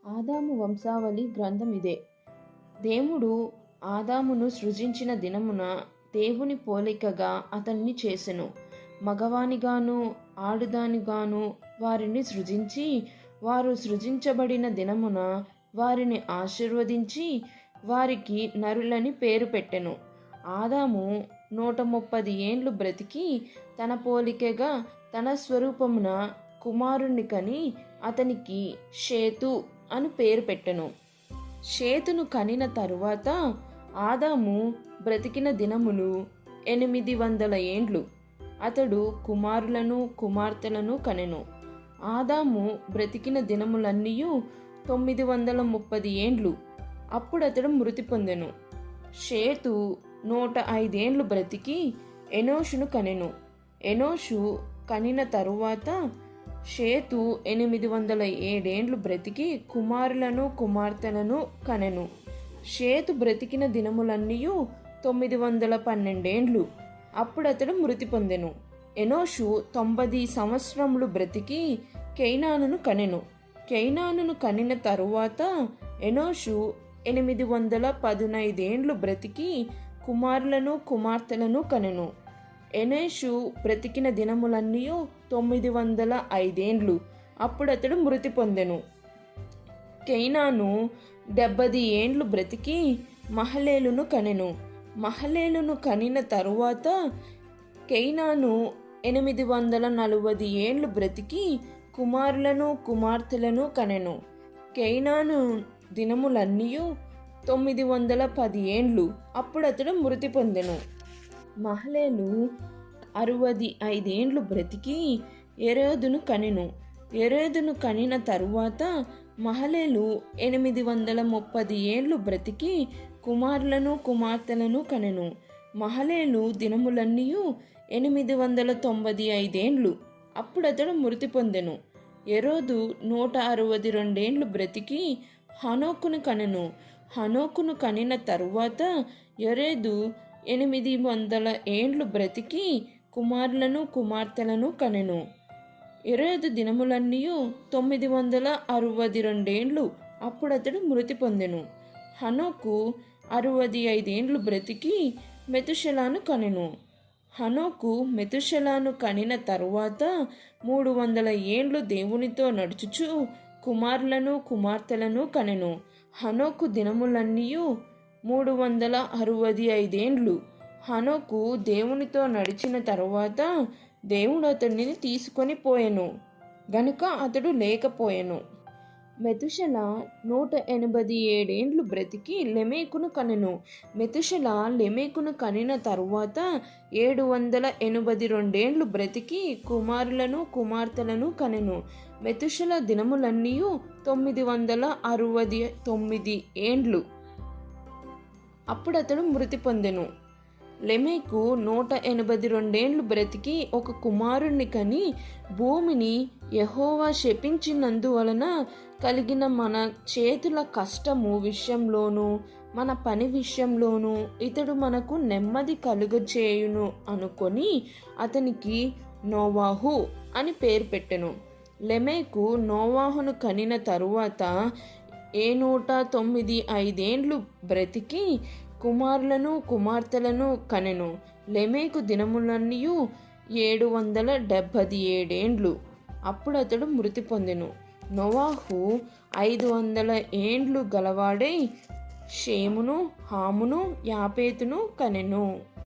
ఆదాము వంశావళి గ్రంథం ఇదే. దేవుడు ఆదామును సృజించిన దినమున దేవుని పోలికగా అతన్ని చేసెను. మగవానిగాను ఆడుదానిగాను వారిని సృజించి, వారు సృజించబడిన దినమున వారిని ఆశీర్వదించి వారికి నరులని పేరు పెట్టెను. ఆదాము 130 ఏండ్లు బ్రతికి తన పోలికగా తన స్వరూపమున కుమారుణ్ణి కని అతనికి షేతు అని పేరు పెట్టెను. షేతును కనిన తరువాత ఆదాము బ్రతికిన దినములు 800 ఏండ్లు. అతడు కుమారులను కుమార్తెలను కనెను. ఆదాము బ్రతికిన దినములన్నీయు 930 ఏండ్లు. అప్పుడతడు మృతి పొందెను. షేతు 105 ఏండ్లు బ్రతికి ఎనోషును కనెను. ఎనోషు కనిన తరువాత షేతు 807 ఏండ్లు బ్రతికి కుమారులను కుమార్తెలను కనెను. షేతు బ్రతికిన దినములన్నీయు 912 ఏండ్లు. అప్పుడతడు మృతి పొందెను. ఎనోషు 90 సంవత్సరములు బ్రతికి కేయినానును కనెను. కేయినానును కనిన తరువాత ఎనోషు 815 ఏండ్లు బ్రతికి కుమారులను కుమార్తెలను కనెను. ఎనోషు బ్రతికిన దినములన్నీయు 905 ఏండ్లు. అప్పుడతడు మృతి పొందెను. కేయినాను 70 ఏండ్లు బ్రతికి మహలేలును కనెను. మహలేలును కనిన తరువాత కేయినాను 840 ఏండ్లు బ్రతికి కుమారులను కుమార్తెలను కనెను. కేయినాను దినములన్నీయు 910 ఏండ్లు. అప్పుడతడు మృతి పొందెను. మహలేలు 65 ఏండ్లు బ్రతికి యెరెదును కనెను. యెరెదును కనిన తరువాత మహలేలు 830 ఏండ్లు బ్రతికి కుమారులను కుమార్తెలను కనెను. మహలేలు దినములన్నీయు 895 ఏండ్లు. అప్పుడతడు మృతి పొందెను. యెరెదు 162 ఏండ్లు బ్రతికి హనోకును కనెను. హనోకును కనిన తరువాత యెరెదు 800 ఏండ్లు బ్రతికి కుమారులను కుమార్తెలను కనెను. యెరెదు దినములన్నీయు 962 ఏండ్లు. అప్పుడతడు మృతి పొందెను. హనోకు 65 ఏండ్లు బ్రతికి మెతుషెలను కనెను. హనోకు మెతుషెలను కనిన తరువాత 300 ఏండ్లు దేవునితో నడుచుచు కుమారులను కుమార్తెలను కనెను. హనోకు దినములన్నీయు 365 ఏండ్లు. హనోకు దేవునితో నడిచిన తరువాత దేవుడు అతడిని తీసుకొని పోయెను గనుక అతడు లేకపోయెను. మెతుషెల 187 ఏండ్లు బ్రతికి లెమెకును కనెను. మెతుషెల లెమెకును కనిన తరువాత 782 ఏండ్లు బ్రతికి కుమారులను కుమార్తెలను కనెను. మెతుషెల దినములన్నీయు 969 ఏండ్లు. అప్పుడతడు మృతి పొందెను. లెమెకు 182 ఏండ్లు బ్రతికి ఒక కుమారుణ్ణి కని భూమిని యెహోవా శపించినందువలన కలిగిన మన చేతుల కష్టము విషయంలోనూ మన పని విషయంలోనూ ఇతడు మనకు నెమ్మది కలుగచేయును అనుకొని అతనికి నోవాహు అని పేరు పెట్టెను. లెమెకు నోవాహును కనిన తరువాత 195 ఏండ్లు బ్రతికి కుమారులను కుమార్తెలను కనెను. లెమెకు దినములన్నీయు 777 ఏండ్లు. అప్పుడతడు మృతి పొందెను. నోవాహు 500 ఏండ్లు గలవాడై షేమును హామును యాపేతును కనెను.